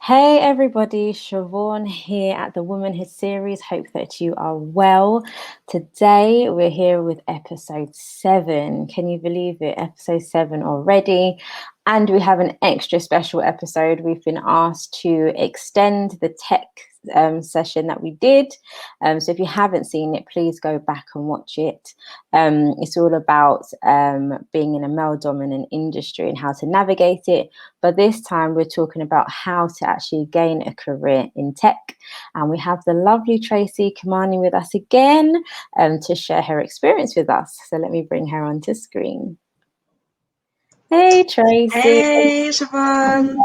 Hey everybody, Siobhan here at the Womanhood Series. Hope that you are well. Today we're here with episode 7. Can you believe it? Episode 7 already. And we have an extra special episode. We've been asked to extend the tech session that we did. So if you haven't seen it, please go back and watch it. It's all about being in a male-dominant industry and how to navigate it. But this time we're talking about how to actually gain a career in tech. And we have the lovely Tracy Kimani with us again to share her experience with us. So let me bring her onto screen. Hey, Tracy. Hey, Siobhan.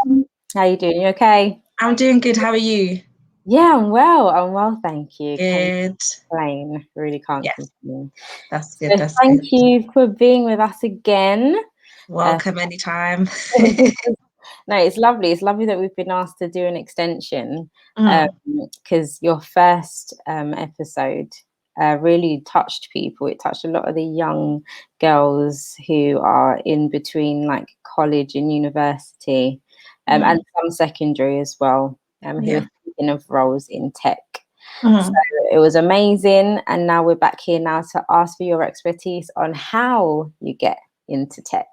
How you doing? You okay? I'm doing good. How are you? Yeah, I'm well, thank you. Good. Can't complain. Really can't Yes, complain. that's good. So thank you for being with us again. Welcome anytime. No, it's lovely. It's lovely that we've been asked to do an extension because your first episode really touched people. It touched a lot of the young girls who are in between like college and university and some secondary as well, who are thinking of roles in tech. So it was amazing. And now we're back here now to ask for your expertise on how you get into tech.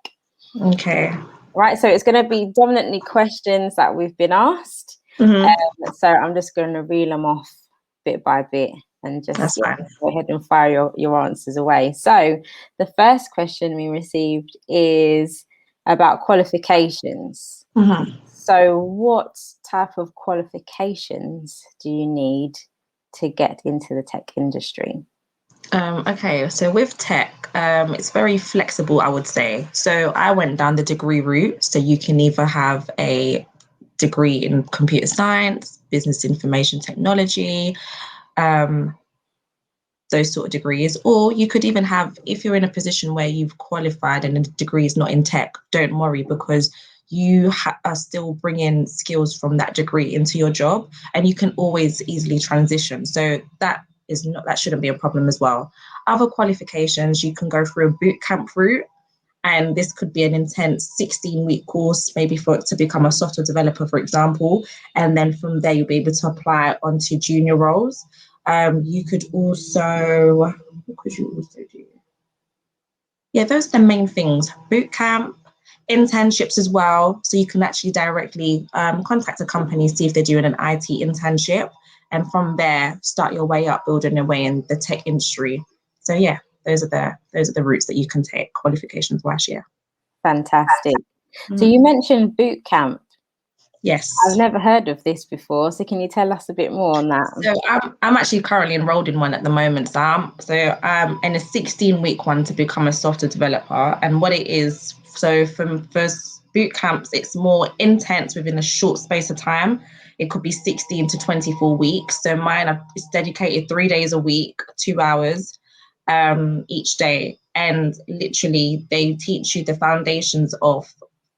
Okay. Right, so it's going to be dominantly questions that we've been asked. So I'm just going to reel them off bit by bit and just go ahead and fire your answers away. So the first question we received is about qualifications. So what type of qualifications do you need to get into the tech industry? Okay, so with tech, it's very flexible, I would say. So I went down the degree route. So you can either have a degree in computer science, business information technology, those sort of degrees, or you could even have, if you're in a position where you've qualified and the degree is not in tech, don't worry, because you are still bringing skills from that degree into your job, and you can always easily transition. So that shouldn't be a problem as well. Other qualifications, you can go through a boot camp route, and this could be an intense 16-week course, maybe to become a software developer, for example, and then from there you'll be able to apply onto junior roles. You could also, what could you also do? Yeah, those are the main things. Boot camp, internships as well. So you can actually directly contact a company, see if they're doing an IT internship, and from there start your way up, building your way in the tech industry. So yeah, those are the routes that you can take qualifications wise. Yeah. Fantastic. So you mentioned boot camp. Yes. I've never heard of this before. So can you tell us a bit more on that? So I'm actually currently enrolled in one at the moment. So I'm in a 16-week one to become a software developer. And what it is, so for boot camps, it's more intense within a short space of time. It could be 16 to 24 weeks. So mine is dedicated 3 days a week, 2 hours each day. And literally they teach you the foundations of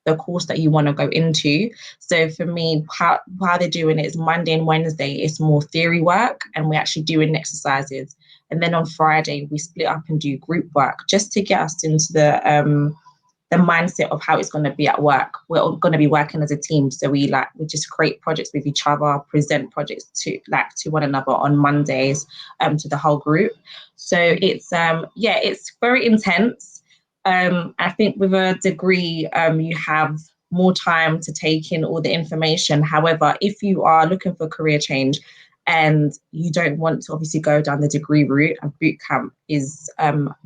the course that you want to go into. So for me, how they're doing it is Monday and Wednesday, it's more theory work, and we're actually doing exercises. And then on Friday, we split up and do group work just to get us into the mindset of how it's going to be at work. We're all going to be working as a team. So we just create projects with each other, present projects to one another on Mondays to the whole group. So it's very intense. I think with a degree, you have more time to take in all the information. However, if you are looking for career change and you don't want to obviously go down the degree route, a boot camp is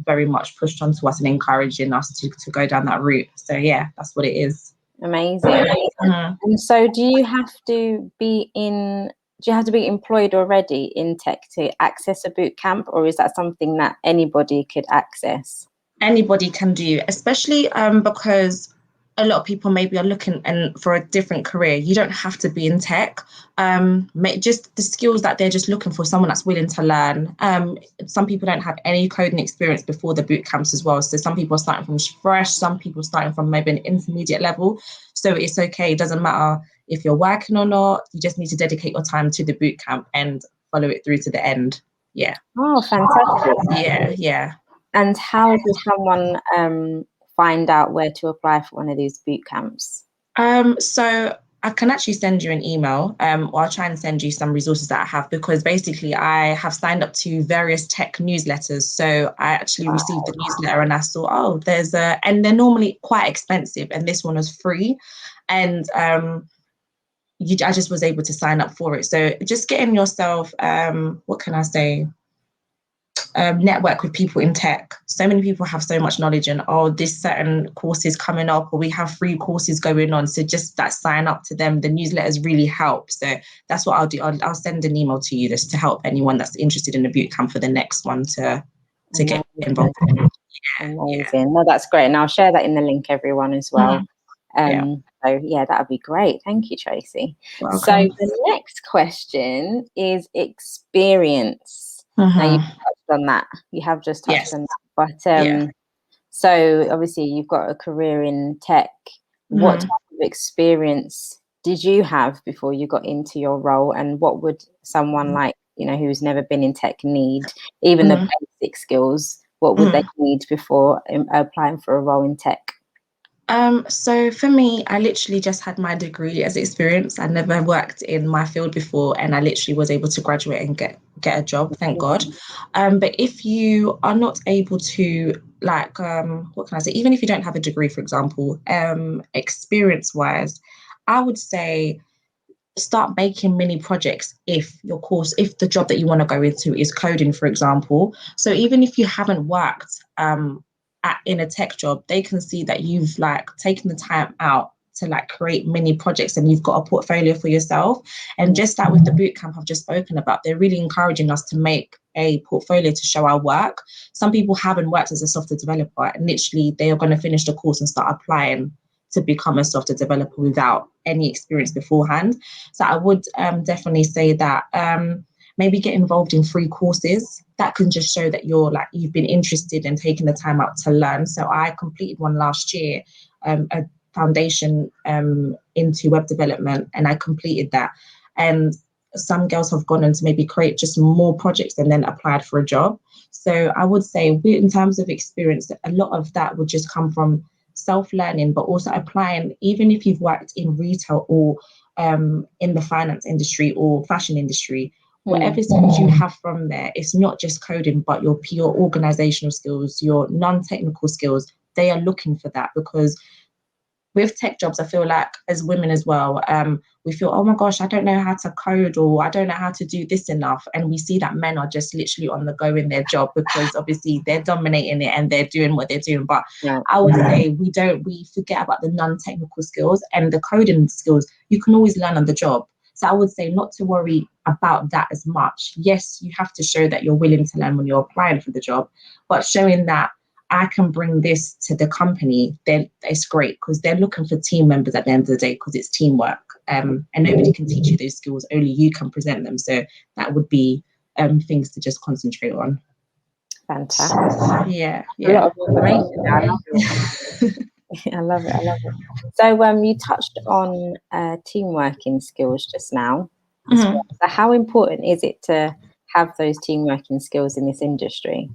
very much pushed onto us and encouraging us to go down that route. So yeah, that's what it is. Amazing. And so do you have to be employed already in tech to access a boot camp, or is that something that anybody could access? Anybody can do, especially because a lot of people maybe are looking for a different career. You don't have to be in tech. Just the skills that they're just looking for, someone that's willing to learn. Some people don't have any coding experience before the boot camps as well. So some people are starting from fresh, some people starting from maybe an intermediate level. So it's okay. It doesn't matter if you're working or not. You just need to dedicate your time to the boot camp and follow it through to the end. Yeah. Oh, fantastic. Yeah. And how does someone find out where to apply for one of these boot camps? So I can actually send you an email, or I'll try and send you some resources that I have, because basically I have signed up to various tech newsletters. So I actually received the newsletter and I saw, oh, and they're normally quite expensive, and this one was free. And I just was able to sign up for it. So just getting yourself, what can I say? Network with people in tech. So many people have so much knowledge, and this certain course is coming up, or we have free courses going on. So just that, sign up to them. The newsletters really help. So that's what I'll do. I'll send an email to you just to help anyone that's interested in the boot camp for the next one to get involved. Amazing. No, that's great. And I'll share that in the link, everyone, as well. So yeah, that would be great. Thank you, Tracy. Welcome. So the next question is experience. Now you've touched on that. You have just touched on that. But so obviously you've got a career in tech. What type of experience did you have before you got into your role, and what would someone like, who's never been in tech need? Even the basic skills, what would they need before applying for a role in tech? So for me, I literally just had my degree as experience. I never worked in my field before, and I literally was able to graduate and get a job, thank God. But if you are not able to, like, what can I say? Even if you don't have a degree, for example, experience-wise, I would say start making mini projects if the job that you want to go into is coding, for example. So even if you haven't worked in a tech job, they can see that you've taken the time out to create mini projects, and you've got a portfolio for yourself. And just like with the bootcamp I've just spoken about, they're really encouraging us to make a portfolio to show our work. Some people haven't worked as a software developer, and literally they are going to finish the course and start applying to become a software developer without any experience beforehand. So I would definitely say that maybe get involved in free courses that can just show that you've been interested and taking the time out to learn. So I completed one last year, a foundation into web development, and I completed that. And some girls have gone on to maybe create just more projects and then applied for a job. So I would say, in terms of experience, a lot of that would just come from self-learning, but also applying, even if you've worked in retail or in the finance industry or fashion industry, whatever skills you have from there, it's not just coding, but your pure organizational skills, your non-technical skills. They are looking for that, because with tech jobs, I feel like as women as well, we feel, oh my gosh, I don't know how to code, or I don't know how to do this enough. And we see that men are just literally on the go in their job, because obviously they're dominating it and they're doing what they're doing. But I would say we forget about the non-technical skills, and the coding skills you can always learn on the job. So I would say not to worry about that as much. Yes, you have to show that you're willing to learn when you're applying for the job, but showing that I can bring this to the company, then it's great, because they're looking for team members at the end of the day, because it's teamwork, and nobody can teach you those skills, only you can present them. So that would be things to just concentrate on. Fantastic. Yeah. A lot of information. I love it. I love it. So you touched on team working skills just now. So how important is it to have those team working skills in this industry?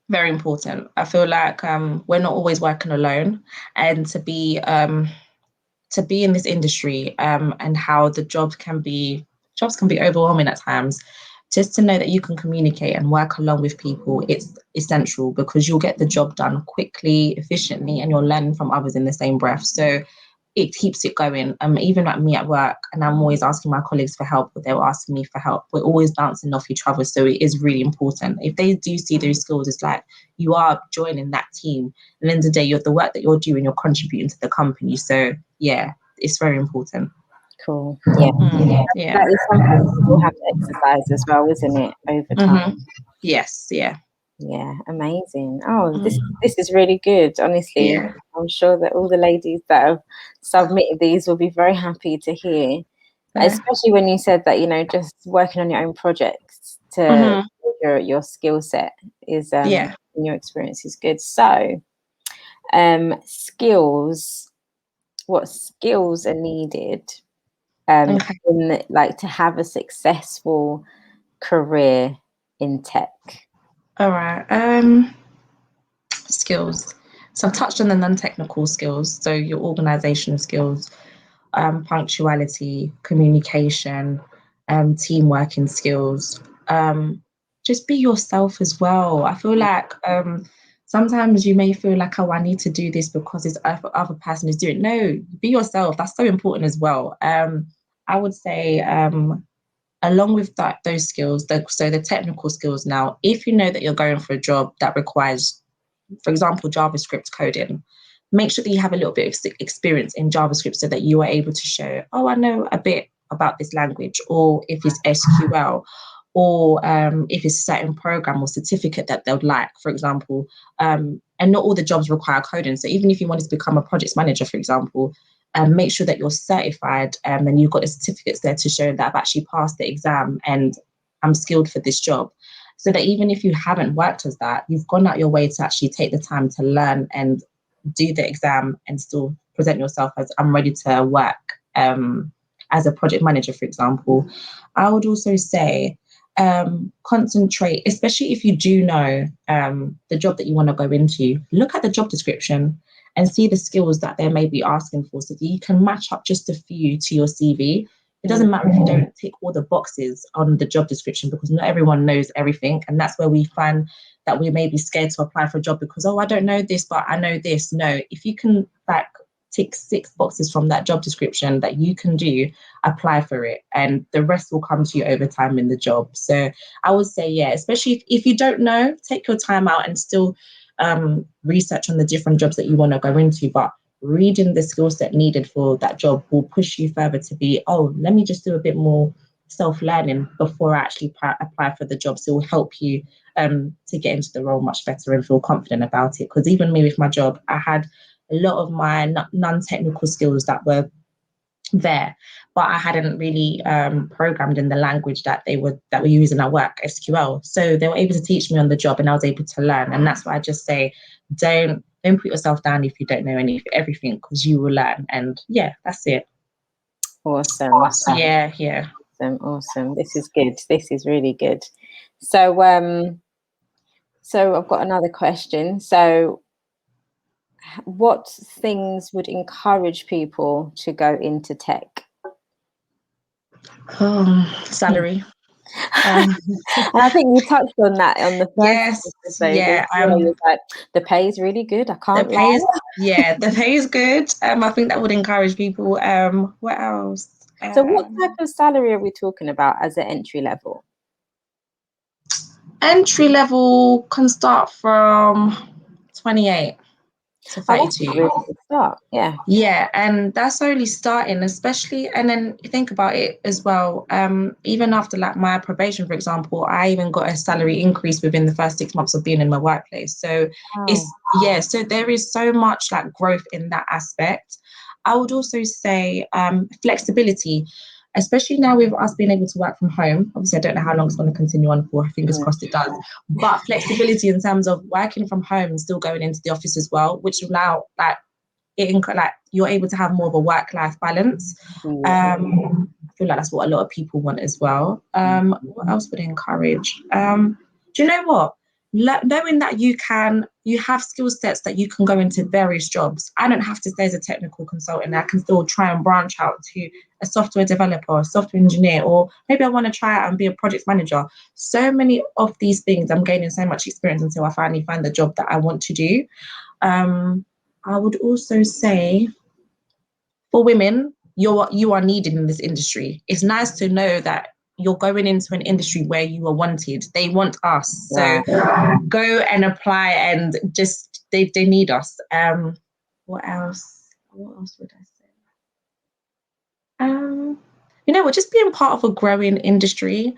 Very important. I feel like we're not always working alone, and to be in this industry, and how the jobs can be overwhelming at times. Just to know that you can communicate and work along with people, it's essential, because you'll get the job done quickly, efficiently, and you're learning from others in the same breath. So it keeps it going. Even like me at work, and I'm always asking my colleagues for help, but they're asking me for help. We're always bouncing off each other. So it is really important. If they do see those skills, it's like you are joining that team. At the end of the day, the work that you're doing, you're contributing to the company. So yeah, it's very important. Cool. Yeah. That is something we'll have to exercise as well, isn't it, over time? Yes. Yeah. Yeah, amazing. Oh, this is really good, honestly. Yeah. I'm sure that all the ladies that have submitted these will be very happy to hear, especially when you said that, just working on your own projects to your skill set is in your experience is good. So skills, what skills are needed in to have a successful career in tech? All right. Skills. So I've touched on the non-technical skills, so your organizational skills. punctuality, communication, team working skills. Just be yourself as well. I feel like sometimes you may feel like, oh, I need to do this because this other person is doing it. No, be yourself. That's so important as well. I would say along with those skills, so the technical skills now, if you know that you're going for a job that requires, for example, JavaScript coding, make sure that you have a little bit of experience in JavaScript so that you are able to show, oh, I know a bit about this language, or if it's SQL, or if it's a certain program or certificate that they'd like, for example. And not all the jobs require coding. So even if you wanted to become a project manager, for example, make sure that you're certified and you've got the certificates there to show that I've actually passed the exam and I'm skilled for this job. So that even if you haven't worked as that, you've gone out your way to actually take the time to learn and do the exam and still present yourself as I'm ready to work as a project manager, for example. I would also say concentrate, especially if you do know the job that you want to go into, look at the job description and see the skills that they may be asking for so that you can match up just a few to your CV. It doesn't matter if you don't tick all the boxes on the job description, because not everyone knows everything. And that's where we find that we may be scared to apply for a job because, oh, I don't know this, but I know this. No, if you can tick 6 boxes from that job description that you can do, apply for it. And the rest will come to you over time in the job. So I would say, yeah, especially if you don't know, take your time out and still research on the different jobs that you want to go into. But reading the skill set needed for that job will push you further to be, oh, let me just do a bit more self-learning before I actually apply for the job. So it will help you to get into the role much better and feel confident about it. Because even me with my job, I had a lot of my non-technical skills that were there, but I hadn't really programmed in the language that we're using at work, SQL. So they were able to teach me on the job and I was able to learn. And that's why I just say, don't put yourself down if you don't know everything, because you will learn. And yeah, that's it. Awesome. Yeah. Awesome. This is good. This is really good. So so I've got another question. So what things would encourage people to go into tech? Salary. And I think you touched on that on the first episode. Yeah. Like, the pay is really good. I can't lie. The pay is good. I think that would encourage people. What else? So what type of salary are we talking about as an entry level? Entry level can start from 28 to 32. That's a really good start. Yeah, and that's only starting, especially, and then think about it as well. Even after like my probation, for example, I even got a salary increase within the first 6 months of being in my workplace. So so there is so much like growth in that aspect. I would also say flexibility, especially now with us being able to work from home. Obviously, I don't know how long it's going to continue on for. Fingers crossed it does. But flexibility in terms of working from home and still going into the office as well, which will now you're able to have more of a work-life balance. I feel like that's what a lot of people want as well. What else would encourage? Do you know what? Knowing that you have skill sets that you can go into various jobs. I don't have to stay as a technical consultant. I can still try and branch out to a software developer, a software engineer, or maybe I want to try out and be a project manager. So many of these things, I'm gaining so much experience until I finally find the job that I want to do. I would also say for women, you are needed in this industry. It's nice to know that you're going into an industry where you are wanted. They want us. So go and apply and just, they need us. What else? What else would I say? You know what, just being part of a growing industry.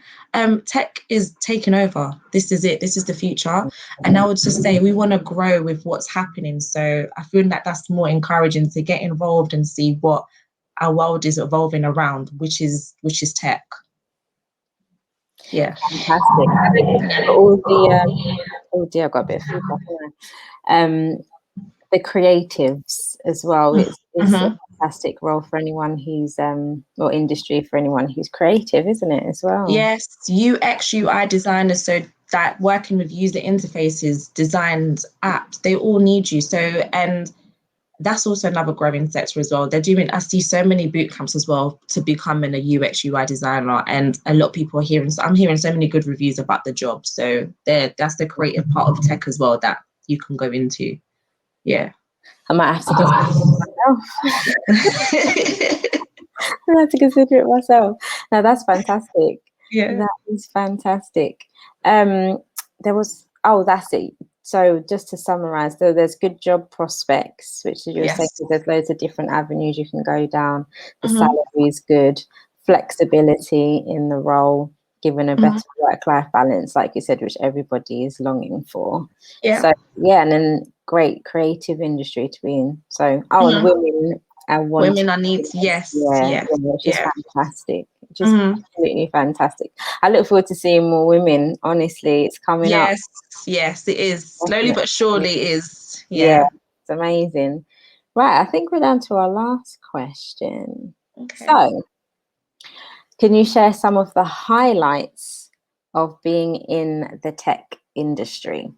Tech is taking over. This is it. This is the future. And I would just say we want to grow with what's happening. So I feel that that's more encouraging to get involved and see what our world is evolving around, which is tech. Yeah. Fantastic. All the oh dear, I got a bit of feedback. The creatives as well. It's a fantastic role for anyone who's or industry for anyone who's creative, isn't it, as well? Yes, UX, UI designers, so that working with user interfaces, designs, apps, they all need you. So, and that's also another growing sector as well. I see so many boot camps as well to becoming a UX UI designer, and a lot of people are I'm hearing so many good reviews about the job. So that's the creative part of tech as well that you can go into. Yeah. I might have to consider it myself. I have to consider it myself. No, that's fantastic. Yeah. That is fantastic. That's it. So just to summarize, there's good job prospects, which is you're saying there's loads of different avenues you can go down. The salary is good, flexibility in the role, given a better work-life balance, like you said, which everybody is longing for. Yeah. So and then great creative industry to be in. So and women are needs. Yes. Which is fantastic. Just absolutely fantastic. I look forward to seeing more women. Honestly, it's coming up. Yes, it is. Slowly but surely it is. Yeah, it's amazing. Right, I think we're down to our last question. Okay. So, can you share some of the highlights of being in the tech industry?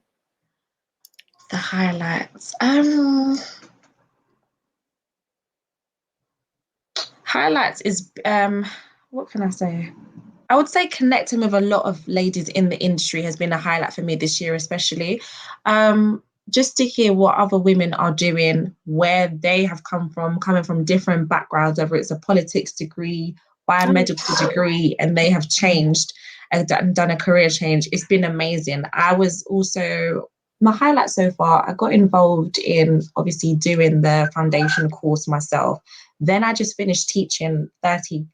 The highlights. Highlights is what can I say? I would say connecting with a lot of ladies in the industry has been a highlight for me this year, especially. Just to hear what other women are doing, where they have coming from different backgrounds, whether it's a politics degree, biomedical degree, and they have changed and done a career change. It's been amazing. My highlight so far, I got involved in obviously doing the foundation course myself. Then I just finished teaching 30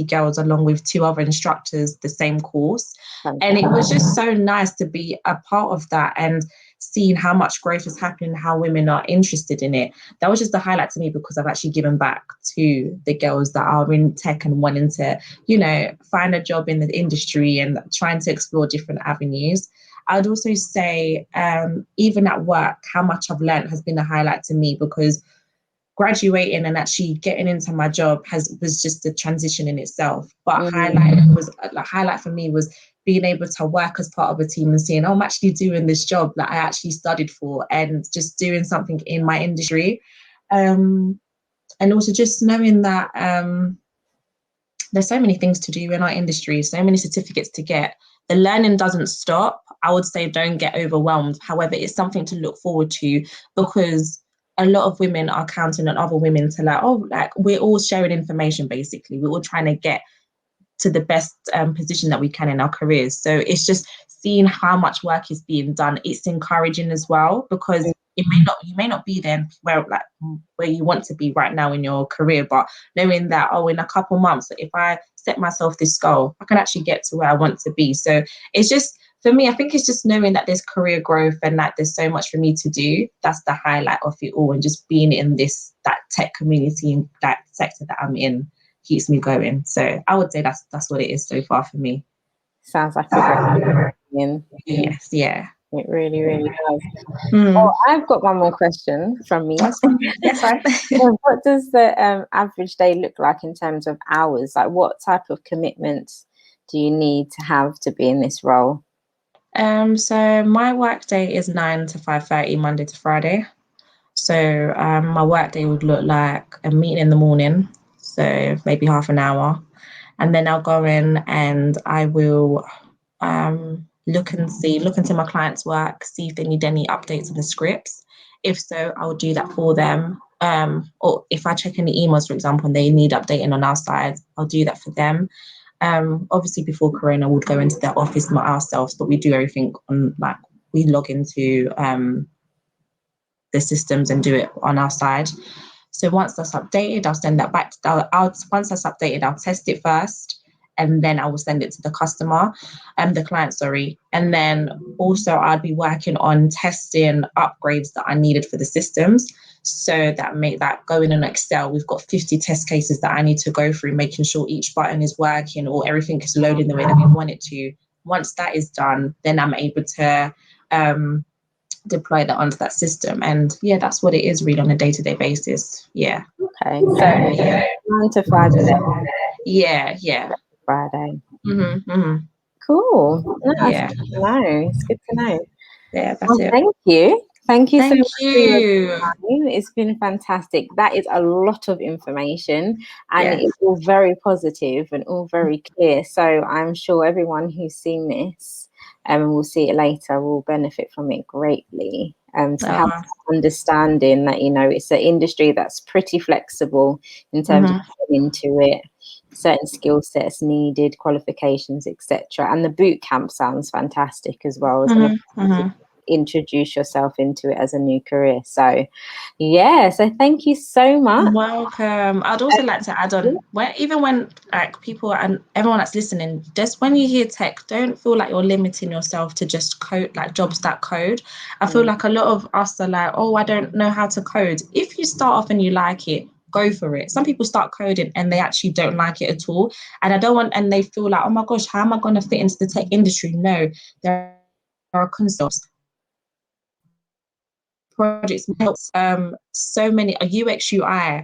girls along with 2 other instructors the same course. And it was just so nice to be a part of that and seeing how much growth is happening, how women are interested in it. That was just the highlight to me, because I've actually given back to the girls that are in tech and wanting to, find a job in the industry and trying to explore different avenues. I'd also say, even at work, how much I've learned has been a highlight to me, because graduating and actually getting into my job was just a transition in itself. But highlight for me was being able to work as part of a team and seeing, I'm actually doing this job that I actually studied for, and just doing something in my industry. And also just knowing that there's so many things to do in our industry, so many certificates to get. The learning doesn't stop. I would say don't get overwhelmed. However, it's something to look forward to, because a lot of women are counting on other women to we're all sharing information, basically. We're all trying to get to the best position that we can in our careers. So it's just seeing how much work is being done. It's encouraging as well, because you may not be there where you want to be right now in your career, but knowing that, in a couple months, if I set myself this goal, I can actually get to where I want to be. So it's just, for me, I think it's just knowing that there's career growth and that there's so much for me to do. That's the highlight of it all, and just being in that tech community and that sector that I'm in keeps me going. So I would say that's what it is so far for me. Sounds like a great opinion. Yes, yeah. It really, really does. Oh, I've got one more question from me. That's fine. So what does the average day look like in terms of hours? Like, what type of commitments do you need to have to be in this role? So my work day is 9 to 5:30, Monday to Friday. So my work day would look like a meeting in the morning, so maybe half an hour, and then I'll go in and I will look into my clients' work, see if they need any updates on the scripts. If so, I'll do that for them. Or if I check any emails, for example, and they need updating on our side, I'll do that for them. Obviously before Corona, we would go into their office ourselves, but we do everything on, we log into the systems and do it on our side. So once that's updated, I'll send that back. Once that's updated, I'll test it first, and then I will send it to the customer, the client, sorry. And then also I'd be working on testing upgrades that I needed for the systems. So that going in Excel, we've got 50 test cases that I need to go through, making sure each button is working or everything is loading the way that we want it to. Once that is done, then I'm able to deploy that onto that system. And yeah, that's what it is really on a day-to-day basis. Yeah. Okay. So 9 to 5 today. Yeah. Friday. Cool. No, that's good to know. It's good to know. Yeah, that's it. Thank you. Thank you so Thank much for your you. time. It's been fantastic. That is a lot of information, and Yes. it's all very positive and all very clear. So I'm sure everyone who's seen this and will see it later will benefit from it greatly. To have Uh, understanding that, you know, it's an industry that's pretty flexible in terms of mhm, getting into it, certain skill sets needed, qualifications, etc. And the boot camp sounds fantastic as well as an mhm, opportunity mhm. introduce yourself into it as a new career. So yeah, so thank you so much. Welcome. I'd also like to add on, even when like people and everyone that's listening, just when you hear tech, don't feel like you're limiting yourself to just code, like jobs that code. I feel like a lot of us are like, oh, I don't know how to code. If you start off and you like it, go for it. Some people start coding and they actually don't like it at all. And I don't want, and they feel like, oh my gosh, how am I going to fit into the tech industry? No, there are concepts, projects, so many, a UX, UI,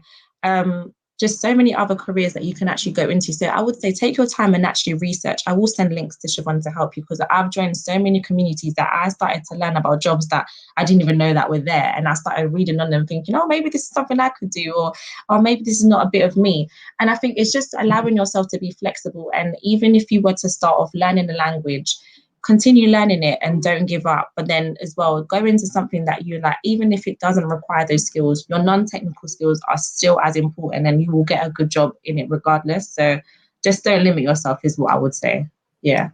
just so many other careers that you can actually go into. So I would say take your time and actually research. I will send links to Siobhan to help you, because I've joined so many communities that I started to learn about jobs that I didn't even know that were there. And I started reading on them thinking, oh, maybe this is something I could do, or maybe this is not a bit of me. And I think it's just allowing yourself to be flexible. And even if you were to start off learning the language, continue learning it and don't give up. But then as well, go into something that you like, even if it doesn't require those skills, your non-technical skills are still as important and you will get a good job in it regardless. So just don't limit yourself is what I would say. Yeah.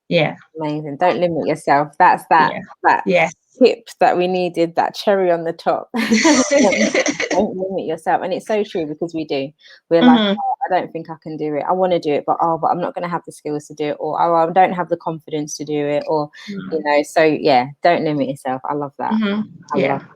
Yeah. Amazing. Don't limit yourself. That's that Yeah. that Yeah. tip that we needed, that cherry on the top. Don't limit yourself. And it's so true, because we do. We're like, Mhm. oh, I don't think I can do it. I want to do it, but I'm not going to have the skills to do it, or oh, I don't have the confidence to do it, or you know. So yeah, don't limit yourself. I love that. Mhm. I love Yeah. that.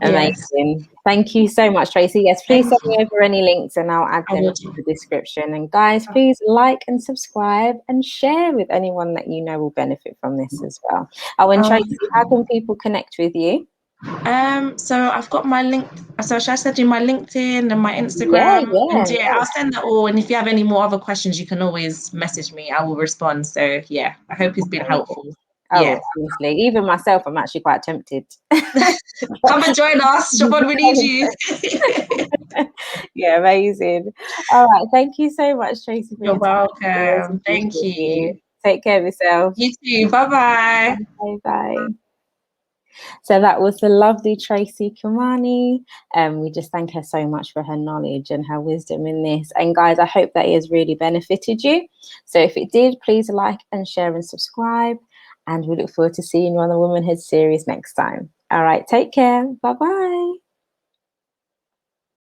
Yes. Amazing. Thank you so much, Tracy. Yes, please Thank send me you. over any links and I'll add I them will in do. the description. And guys, please like and subscribe and share with anyone that you know will benefit from this as well. Oh, and Um, Tracy, how can people connect with you? so I've got my link. So should I send you my LinkedIn and my Yeah, Instagram? And yeah, yeah, yeah. I'll send that all. And if you have any more other questions, you can always message me. I will respond. So yeah, I hope it's been helpful. Yeah. Oh, honestly, even myself, I'm actually quite tempted. Come and join us, Siobhan. We need you. Yeah, amazing. All right, thank you so much, Tracy, for You're your time. It was welcome. lovely Thank with you. you. Take care of yourself. You too. Bye bye. Bye bye. So that was the lovely Tracy Kimani. We just thank her so much for her knowledge and her wisdom in this. And guys, I hope that it has really benefited you. So if it did, please like and share and subscribe. And we look forward to seeing you on the Womanhood series next time. All right, take care. Bye bye.